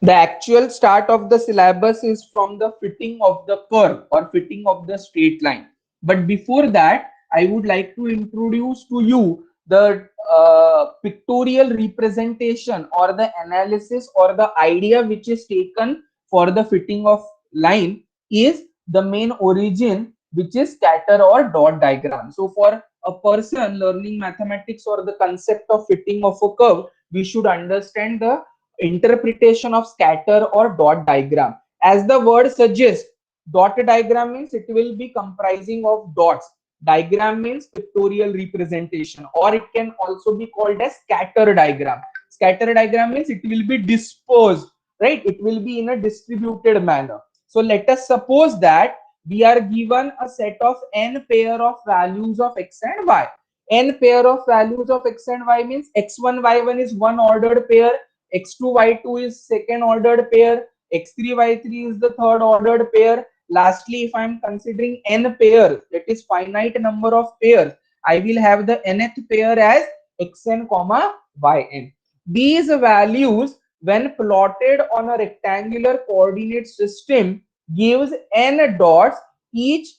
The actual start of the syllabus is from the fitting of the curve or fitting of the straight line. But before that, I would like to introduce to you the pictorial representation or the analysis or the idea which is taken for the fitting of line is the main origin, which is scatter or dot diagram. So for a person learning mathematics or the concept of fitting of a curve, we should understand the interpretation of scatter or dot diagram. As the word suggests, dot diagram means it will be comprising of dots. Diagram means pictorial representation, or it can also be called as scatter diagram. Scatter diagram means it will be dispersed, right? It will be in a distributed manner. So let us suppose that we are given a set of n pair of values of x and y. N pair of values of x and y means x1 y1 is one ordered pair, x2 y2 is second ordered pair, x3 y3 is the third ordered pair. Lastly, if I am considering n pairs, that is finite number of pairs, I will have the nth pair as xn comma yn. These values when plotted on a rectangular coordinate system gives n dots, each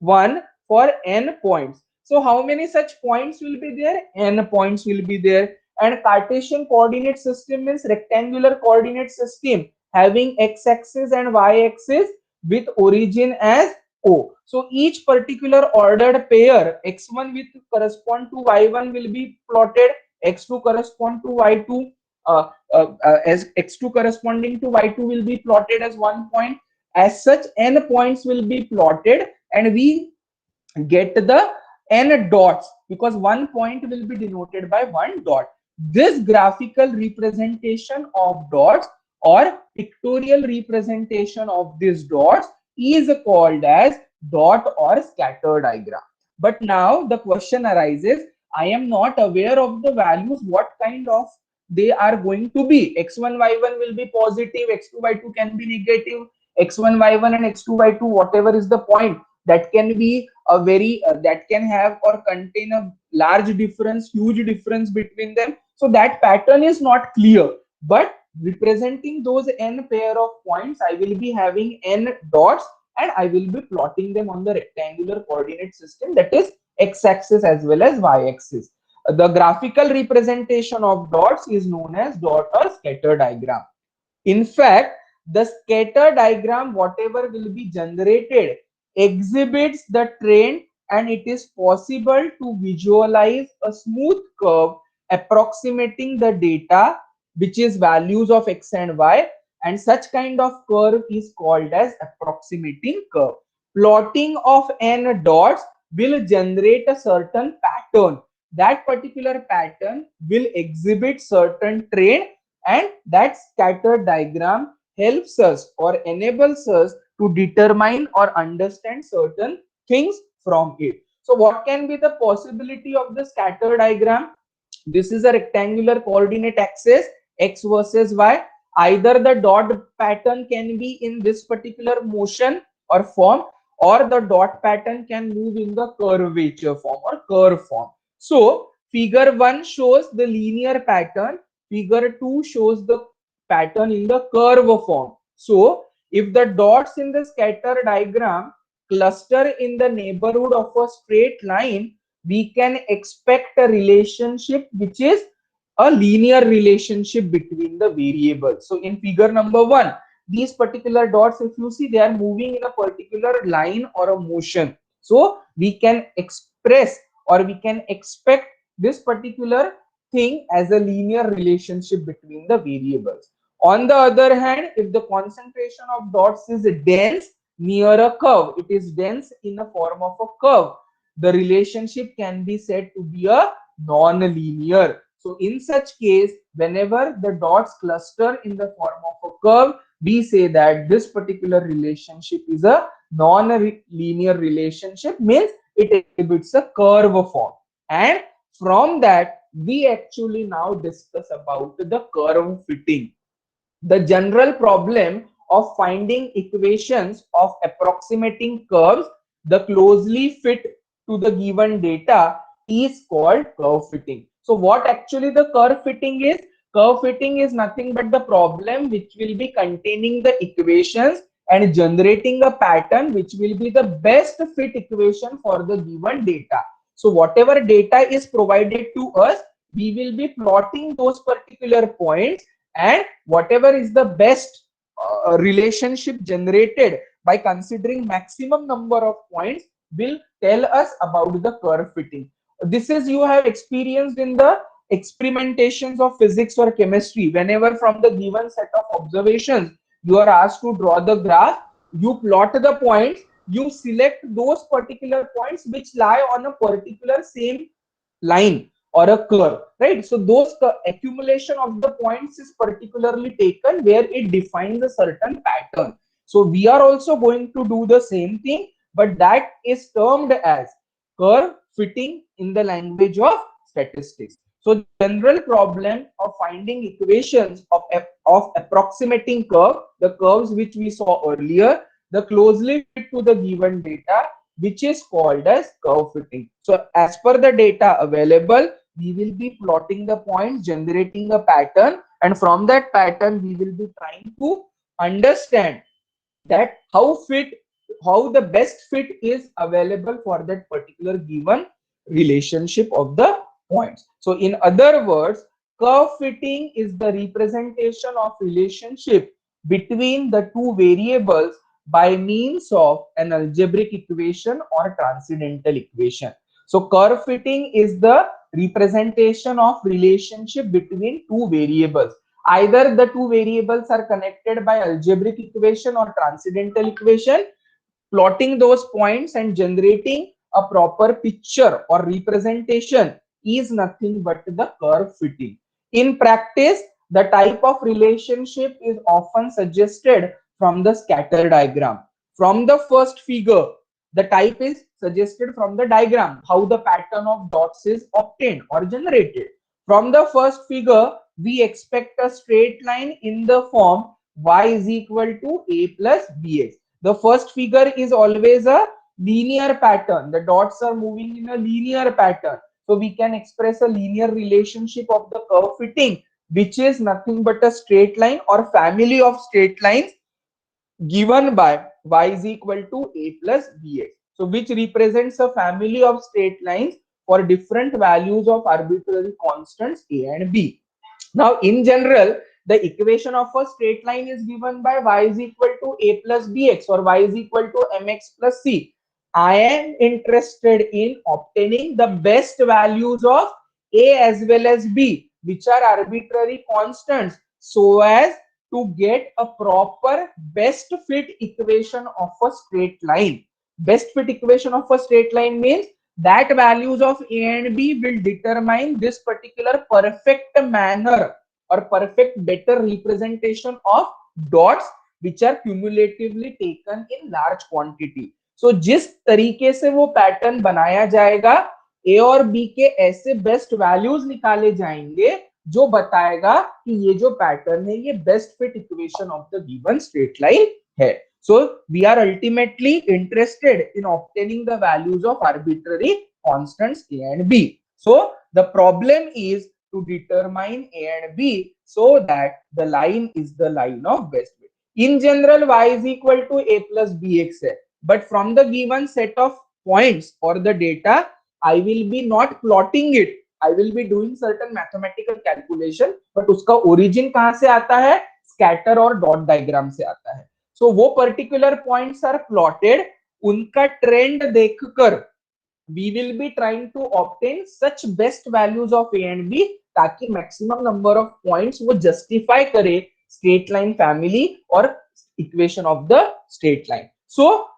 one for n points. So how many such points will be there? N points will be there. And Cartesian coordinate system means rectangular coordinate system having x-axis and y-axis with origin as O. So each particular ordered pair, x1 with correspond to y1 will be plotted, x2 correspond to y2, as x2 corresponding to y2 will be plotted as 1 point. As such, n points will be plotted, and we get the n dots because 1 point will be denoted by one dot. This graphical representation of dots or pictorial representation of these dots is called as dot or scatter diagram. But now the question arises, I am not aware of the values, what kind of they are going to be. X1 y1 will be positive, x2 y2 can be negative, x1 y1 and x2 y2 whatever is the point, that can be a very that can have or contain a large difference, huge difference between them. So that pattern is not clear, but representing those n pair of points, I will be having n dots and I will be plotting them on the rectangular coordinate system, that is x-axis as well as y-axis. The graphical representation of dots is known as dot or scatter diagram. In fact, the scatter diagram, whatever will be generated, exhibits the trend, and it is possible to visualize a smooth curve approximating the data, which is values of x and y, and such kind of curve is called as approximating curve. Plotting of n dots will generate a certain pattern. That particular pattern will exhibit certain trend, and that scatter diagram helps us or enables us to determine or understand certain things from it. So what can be the possibility of the scatter diagram? This is a rectangular coordinate axis, x versus y. Either the dot pattern can be in this particular motion or form, or the dot pattern can move in the curvature form or curve form. So figure 1 shows the linear pattern, figure 2 shows the pattern in the curve form. So if the dots in the scatter diagram cluster in the neighborhood of a straight line, we can expect a relationship which is a linear relationship between the variables. So in figure number 1, these particular dots, if you see, they are moving in a particular line or a motion. So we can express or we can expect this particular thing as a linear relationship between the variables. On the other hand, if the concentration of dots is dense near a curve, it is dense in the form of a curve, the relationship can be said to be a non-linear. So in such case, whenever the dots cluster in the form of a curve, we say that this particular relationship is a non-linear relationship, means it exhibits a curve form. And from that, we actually now discuss about the curve fitting. The general problem of finding equations of approximating curves the closely fit to the given data is called curve fitting. So what actually the curve fitting is? Curve fitting is nothing but the problem which will be containing the equations and generating a pattern which will be the best fit equation for the given data. So whatever data is provided to us, we will be plotting those particular points, and whatever is the best relationship generated by considering maximum number of points will tell us about the curve fitting. This is you have experienced in the experimentations of physics or chemistry. Whenever from the given set of observations you are asked to draw the graph, you plot the points, you select those particular points which lie on a particular same line or a curve, right? So those accumulation of the points is particularly taken where it defines a certain pattern. So we are also going to do the same thing, but that is termed as curve fitting in the language of statistics. So the general problem of finding equations of approximating curve, the curves which we saw earlier, the closely fit to the given data, which is called as curve fitting. So as per the data available, we will be plotting the points, generating a pattern, and from that pattern we will be trying to understand that how the best fit is available for that particular given relationship of the points. So in other words, curve fitting is the representation of relationship between the two variables by means of an algebraic equation or transcendental equation. So curve fitting is the representation of relationship between two variables. Either the two variables are connected by algebraic equation or transcendental equation. Plotting those points and generating a proper picture or representation is nothing but the curve fitting. In practice, the type of relationship is often suggested from the scatter diagram. From the first figure, the type is suggested from the diagram, how the pattern of dots is obtained or generated. From the first figure, we expect a straight line in the form y is equal to a plus bx. The first figure is always a linear pattern. The dots are moving in a linear pattern. So we can express a linear relationship of the curve fitting, which is nothing but a straight line or family of straight lines given by y is equal to a plus bx. So which represents a family of straight lines for different values of arbitrary constants a and b. Now in general, the equation of a straight line is given by y is equal to a plus bx or y is equal to mx plus c. I am interested in obtaining the best values of a as well as b, which are arbitrary constants, so as to get a proper best fit equation of a straight line. Best fit equation of a straight line means that values of a and b will determine this particular perfect manner or perfect better representation of dots which are cumulatively taken in large quantity. So जिस तरीके से वो pattern बनाया जाएगा, ए और B के ऐसे best values निकाले जाएंगे जो बताएगा कि ये जो पैटर्न है ये best fit equation of the given straight line है. So we are ultimately interested in obtaining the values of arbitrary constants a and b. So the problem is to determine a and b so that the line is the line of best fit. In general, y is equal to a plus bx है, but from the given set of points or the data, I will be not plotting it. I will be doing certain mathematical calculation, but उसका origin कहाँ से आता है? Scatter और dot diagram से आता है. So वो particular points are plotted. उनका trend देखकर we will be trying to obtain such best values of a and b ताकि maximum number of points वो justify करे straight line family or equation of the straight line. So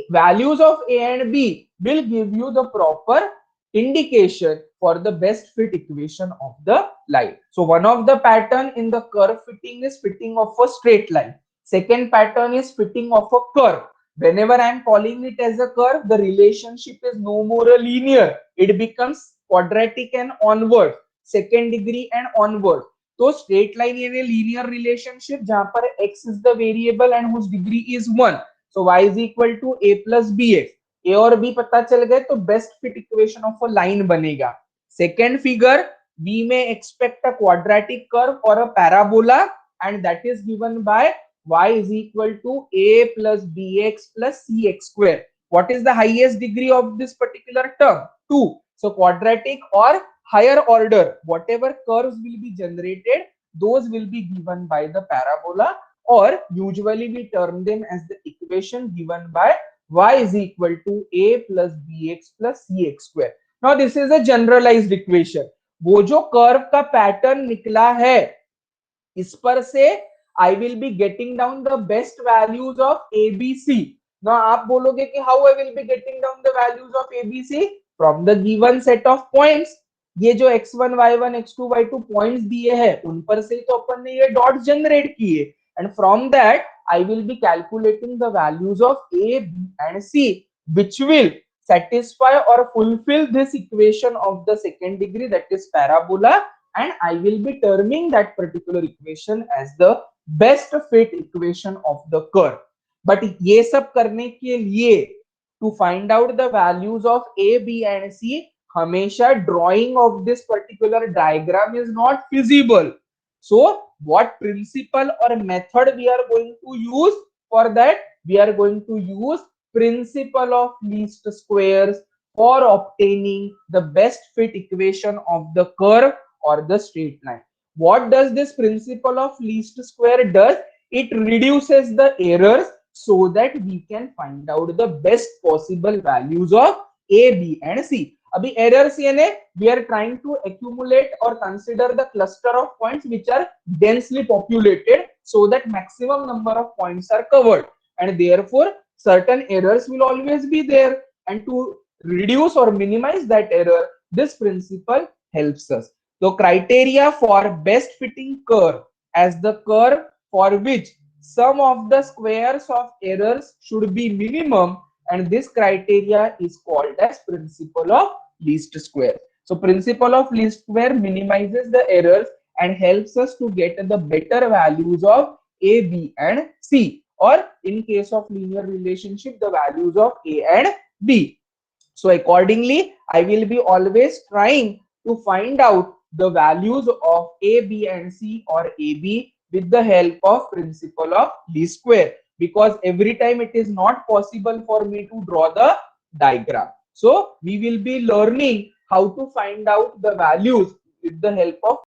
values of a and b will give you the proper indication for the best fit equation of the line. So one of the pattern in the curve fitting is fitting of a straight line. Second pattern is fitting of a curve. Whenever I am calling it as a curve, the relationship is no more a linear. It becomes quadratic and onward, second degree and onward. तो straight line in a linear relationship जहां पर x is the variable and whose degree is 1. So y is equal to a plus bx. A और b पता चल गए तो best fit equation of a line बनेगा. Second figure, we may expect a quadratic curve or a parabola, and that is given by y is equal to a plus bx plus cx square. What is the highest degree of this particular term? 2. So quadratic or higher order, whatever curves will be generated, those will be given by the parabola, or usually we term them as the equation given by y is equal to a plus bx plus cx square. Now this is a generalized equation. वो जो curve का pattern निकला है, इस पर से आई will be getting down the best values of ABC. ना आप बोलोगे कि how I will be getting down the values of ABC from the given set of points. ये जो x1 y1 x2 y2 points दिए हैं, उन पर से तो अपन ने ये डॉट्स जनरेट किए, and from that I will be calculating the values of A B and C which will satisfy or fulfill this equation of the second degree, that is parabola, and I will be terming that particular equation as the best fit equation of the curve. But ये सब करने के लिए to find out the values of A, B and C, हमेशा drawing of this particular diagram is not feasible. So what principle or method we are going to use for that? We are going to use principle of least squares for obtaining the best fit equation of the curve or the straight line. What does this principle of least square does? It reduces the errors so that we can find out the best possible values of A, B and C. अभी errors यानी we are trying to accumulate or consider the cluster of points which are densely populated so that maximum number of points are covered, and therefore certain errors will always be there, and to reduce or minimize that error, this principle helps us. So criteria for best fitting curve as the curve for which sum of the squares of errors should be minimum, and this criteria is called as principle of least square. So principle of least square minimizes the errors and helps us to get the better values of A, B and C, or in case of linear relationship, the values of A and B. So accordingly, I will be always trying to find out the values of A, B and C, or AB, with the help of principle of least square, because every time it is not possible for me to draw the diagram. So we will be learning how to find out the values with the help of